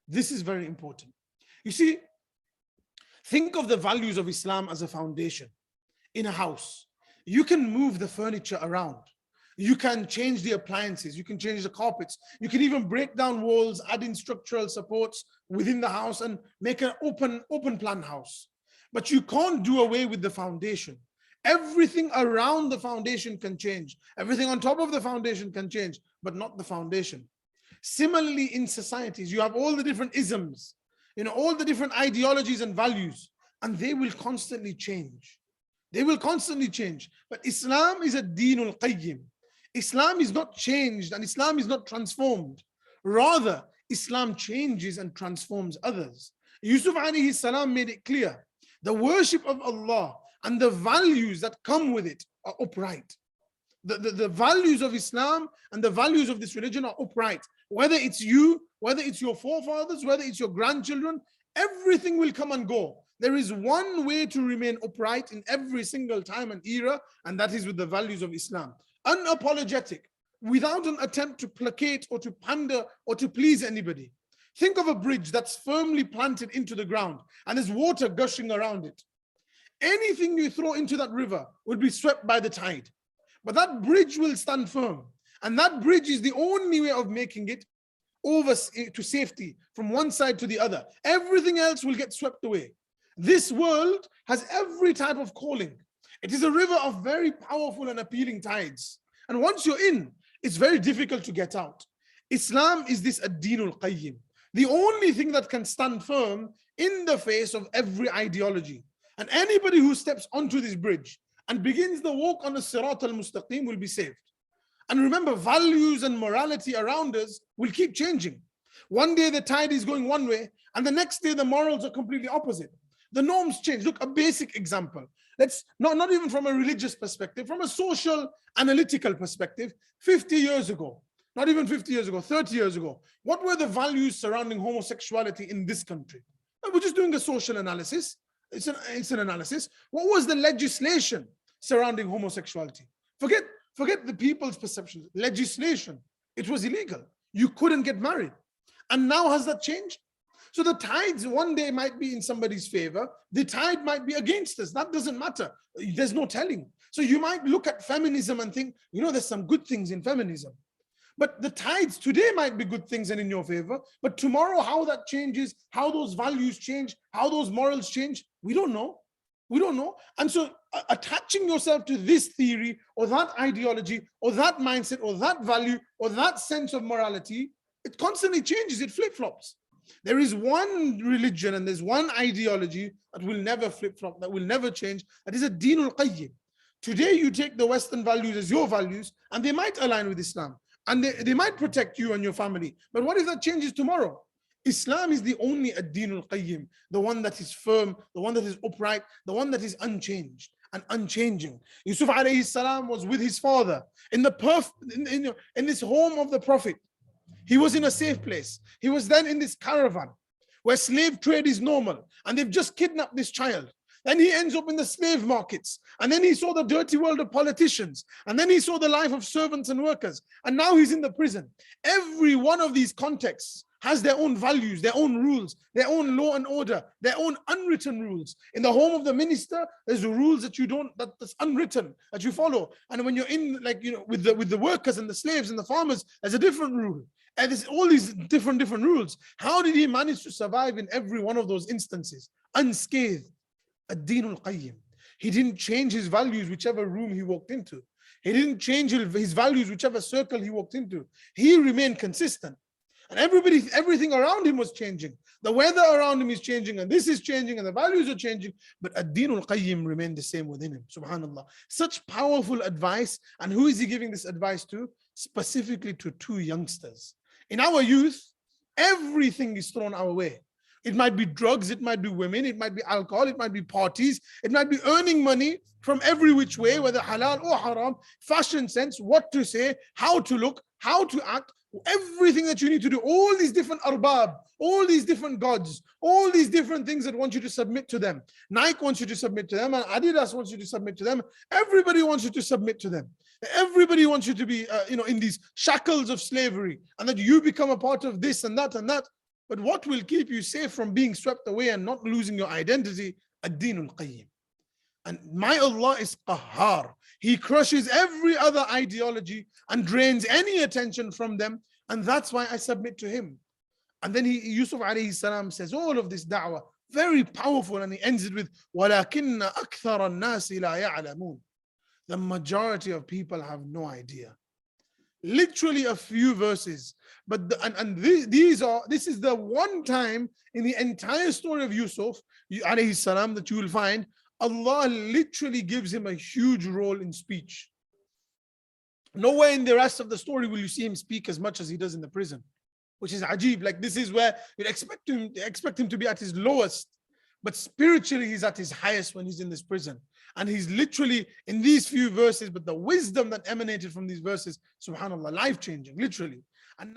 This is very important. You see, think of the values of Islam as a foundation. In a house, you can move the furniture around. You can change the appliances. You can change the carpets. You can even break down walls, add in structural supports within the house and make an open plan house. But you can't do away with the foundation. Everything around the foundation can change. Everything on top of the foundation can change, but not the foundation. Similarly, in societies, you have all the different isms, all the different ideologies and values, and they will constantly change. They will constantly change. But Islam is a deenul qayyim. Islam is not changed and Islam is not transformed. Rather, Islam changes and transforms others. Yusuf alayhi salam made it clear. The worship of Allah and the values that come with it are upright. The values of Islam and the values of this religion are upright. Whether it's you, whether it's your forefathers, whether it's your grandchildren, everything will come and go. There is one way to remain upright in every single time and era, and that is with the values of Islam. Unapologetic, without an attempt to placate or to pander or to please anybody. Think of a bridge that's firmly planted into the ground and there's water gushing around it. Anything you throw into that river will be swept by the tide. But that bridge will stand firm. And that bridge is the only way of making it over to safety from one side to the other. Everything else will get swept away. This world has every type of calling. It is a river of very powerful and appealing tides. And once you're in, it's very difficult to get out. Islam is this ad-deenul qayyim. The only thing that can stand firm in the face of every ideology. And anybody who steps onto this bridge and begins the walk on the sirat al-mustaqim will be saved. And remember, values and morality around us will keep changing. One day the tide is going one way, and the next day the morals are completely opposite. The norms change. Look, a basic example. Let's not even from a religious perspective, from a social analytical perspective. 50 years ago, not even 50 years ago, 30 years ago, what were the values surrounding homosexuality in this country? We're just doing a social analysis. It's an analysis. What was the legislation surrounding homosexuality? Forget the people's perceptions. Legislation. It was illegal. You couldn't get married. And now has that changed? So the tides one day might be in somebody's favor. The tide might be against us. That doesn't matter. There's no telling. So you might look at feminism and think, there's some good things in feminism. But the tides today might be good things and in your favor. But tomorrow, how that changes, how those values change, how those morals change, we don't know. We don't know. And so attaching yourself to this theory or that ideology or that mindset or that value or that sense of morality, it constantly changes. It flip-flops. There is one religion and there's one ideology that will never flip-flop, that will never change. That is a deenul qayyim. Today you take the Western values as your values and they might align with Islam and they might protect you and your family. But what if that changes tomorrow? Islam is the only ad-deenul qayyim, the one that is firm, the one that is upright, the one that is unchanged and unchanging. Yusuf alayhi salam was with his father in this home of the Prophet. He was in a safe place. He was then in this caravan where slave trade is normal and they've just kidnapped this child. Then he ends up in the slave markets. And then he saw the dirty world of politicians. And then he saw the life of servants and workers. And now he's in the prison. Every one of these contexts has their own values, their own rules, their own law and order, their own unwritten rules. In the home of the minister, there's rules that's unwritten, that you follow. And when you're in, with the workers and the slaves and the farmers, there's a different rule. And there's all these different rules. How did he manage to survive in every one of those instances? Unscathed. Ad-deenul qayyim. He didn't change his values whichever room he walked into. He didn't change his values whichever circle he walked into. He remained consistent. And everything around him was changing. The weather around him is changing, and this is changing, and the values are changing. But ad-deenul qayyim remained the same within him. Subhanallah. Such powerful advice. And who is he giving this advice to? Specifically to two youngsters. In our youth, everything is thrown our way. It might be drugs, it might be women, it might be alcohol, it might be parties, it might be earning money from every which way, whether halal or haram, fashion sense, what to say, how to look, how to act, everything that you need to do, all these different arbab, all these different gods, all these different things that want you to submit to them. Nike wants you to submit to them, and Adidas wants you to submit to them. Everybody wants you to submit to them. Everybody wants you to be, in these shackles of slavery, and that you become a part of this and that and that. But what will keep you safe from being swept away and not losing your identity? Ad-Dinul Qayyim. And my Allah is Qahhar. He crushes every other ideology and drains any attention from them. And that's why I submit to him. And then Yusuf alayhi salam says all of this da'wah, very powerful, and he ends it with, وَلَكِنَّ أَكْثَرَ النَّاسِ لَا يَعْلَمُونَ. The majority of people have no idea. Literally a few verses, but this is the one time in the entire story of Yusuf alayhi salam that you will find Allah literally gives him a huge role in speech. Nowhere in the rest of the story will you see him speak as much as he does in the prison, which is ajib. Like, this is where you'd expect him to be at his lowest, but spiritually he's at his highest when he's in this prison. And he's literally in these few verses, but the wisdom that emanated from these verses, subhanAllah, life-changing, literally. And